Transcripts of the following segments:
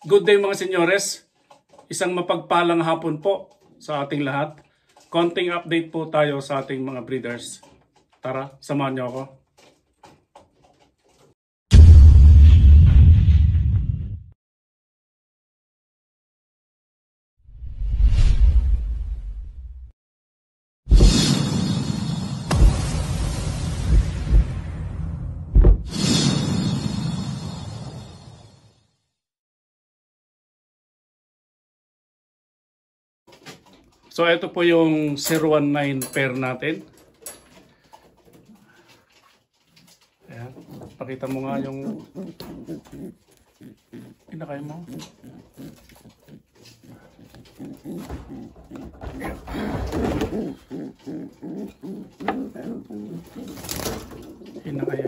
Good day mga senyores, isang mapagpalang hapon po sa ating lahat. Konting update po tayo sa ating mga breeders. Tara, samahan niyo ako. So ito po yung 019 pair natin. Ayan, pakita mo nga yung pinakay mo. Pinakay.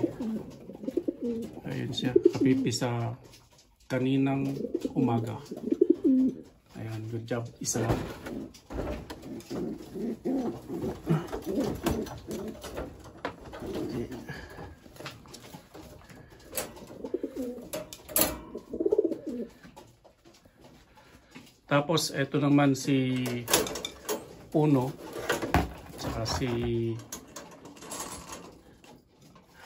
Ayun siya, kapipi sa kaninang umaga. Ayan, good job. Isa. Tapos ito naman si Uno at saka si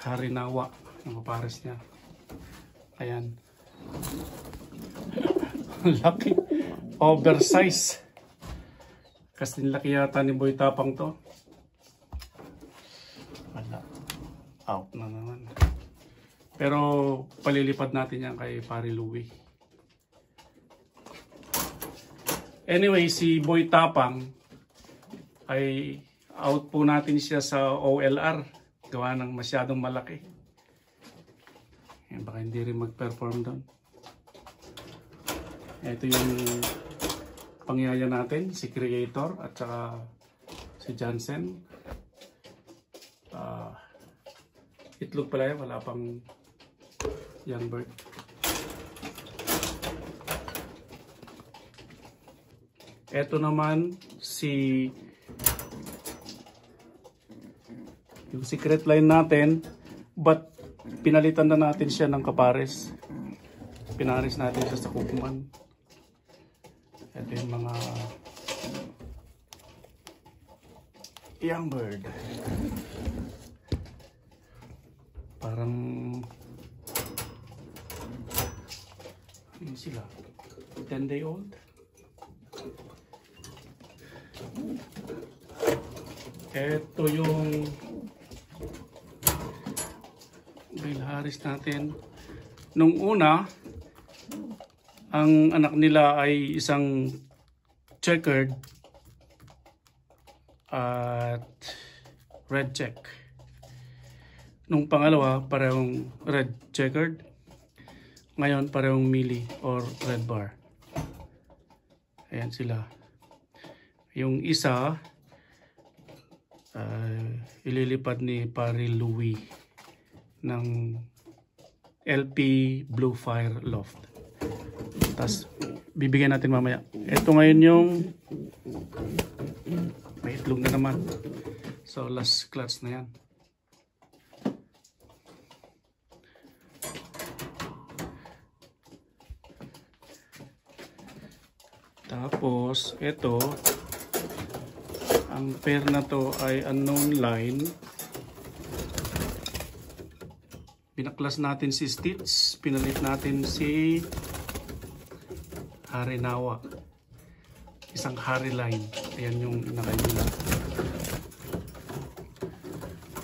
Harinawa, ang kapares niya. Ayan. Laki. Oversize. Kasi laki yata ni Boy Tapang to. Wala. Out na naman. Pero palilipad natin yan kay Pare Louie. Anyway, si Boy Tapang ay out po natin siya sa OLR. Gawa ng masyadong malaki. Baka hindi rin mag-perform doon. Ito yung pangyaya natin, si Creator at saka si Jansen. Itlog pala yan, wala pang young bird. Ito naman yung secret line natin, but pinalitan na natin siya ng kapares. Pinaris natin siya sa kukuman. Ito yung mga young bird. Parang ano sila? 10-day-old. Ito yung Bilharis natin. Nung una, ang anak nila ay isang checkered at red check. Nung pangalawa, parehong red checkered. Ngayon, parehong mealy or red bar. Ayan sila. Yung isa, ililipad ni Pare Louie ng LP Blue Fire Loft. Tapos bibigyan natin mamaya. Ito ngayon yung may itlog na naman. So last clutch na yan. Tapos ito, ang pair na to ay unknown line. Pinaklas natin si Stitch, pinalit natin si Harinawa. Isang Hari line. Ayan yung nakaila.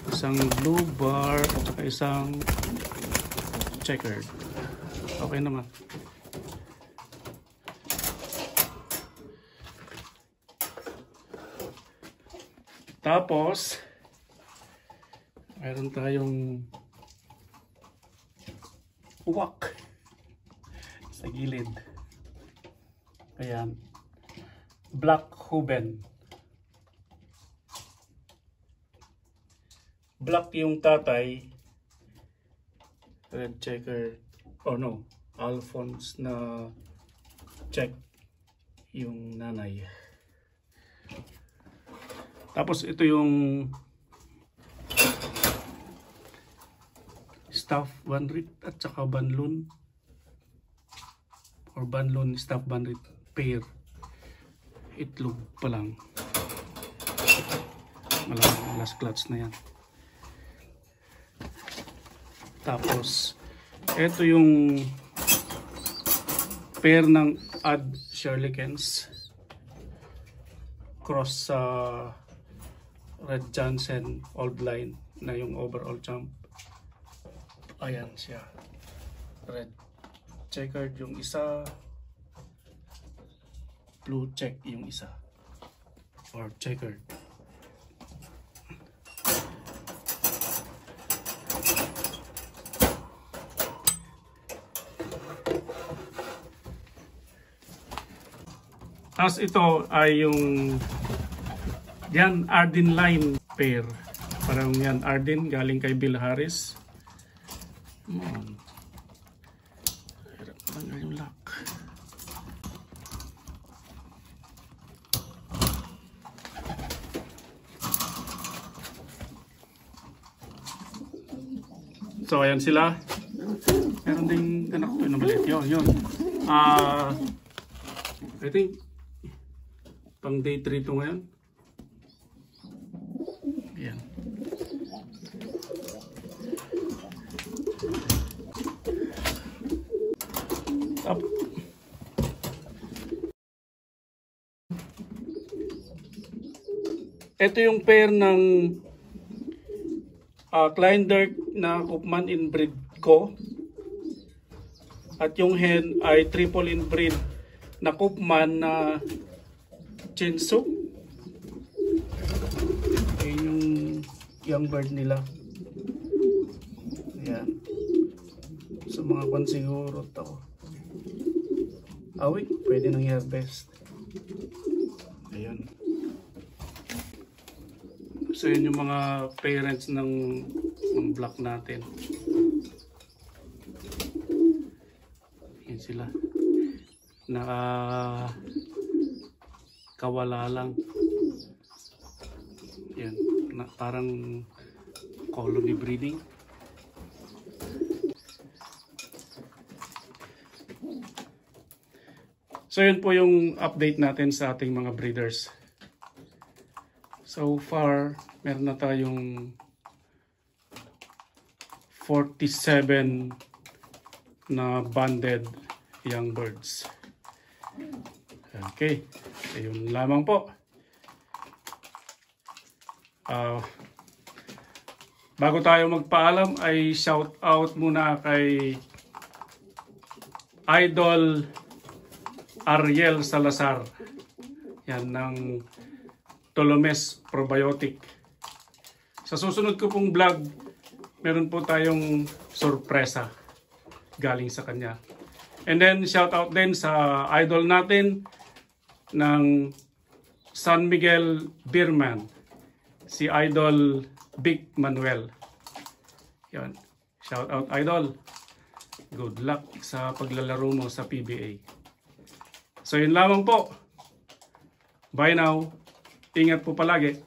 Isang blue bar at saka isang checkered. Okay naman. Tapos mayroon tayong uwak sa gilid. Ayan. Black Huben. Black yung tatay. Red checker. Oh no. Alphonse na check yung nanay. Tapos ito yung Staff Van Rit at saka Banlun. or Banlon Staff Bandit pair. Itlog pa lang. Malamang last clutch na yan. Tapos ito yung pair ng Ad Shirlikens cross sa Red Johnson Old Line na yung overall champ. Ayan siya. Red checkered yung isa, blue check yung isa, or checkered. Tapos ito ay yung yan Arden Line pair. Parang yan Arden galing kay Bill Harris. Hirap tanggal yung lock. So ayan sila. Meron ding anak ko na maliit. Yun. I think pang day 3 to ngayon. Ayan. Up. Ito yung pair ng Kleinderk na Koopman inbreed ko. At yung hen ay triple inbreed na Koopman na Chinsu. Ayan yung young bird nila. Ayan. Sa mga kwan siguro to. Wait, pwede nang i-harvest. Ayan. So yun yung mga parents ng block natin. Yan sila. Kawala lang. Yan. Parang colony breeding. So yun po yung update natin sa ating mga breeders. So far, meron na tayong 47 na banded young birds. Okay, ayun lamang po. Bago tayo magpaalam ay shout out muna kay Idol Ariel Salazar. Yan ng Tolomes Probiotic. Sa susunod ko pong vlog, meron po tayong sorpresa galing sa kanya. And then shout out din sa idol natin ng San Miguel Birman, si Idol Big Manuel. Yan. Shout out idol. Good luck sa paglalaro mo sa PBA. So yun lamang po. Bye now. Ingat po palagi.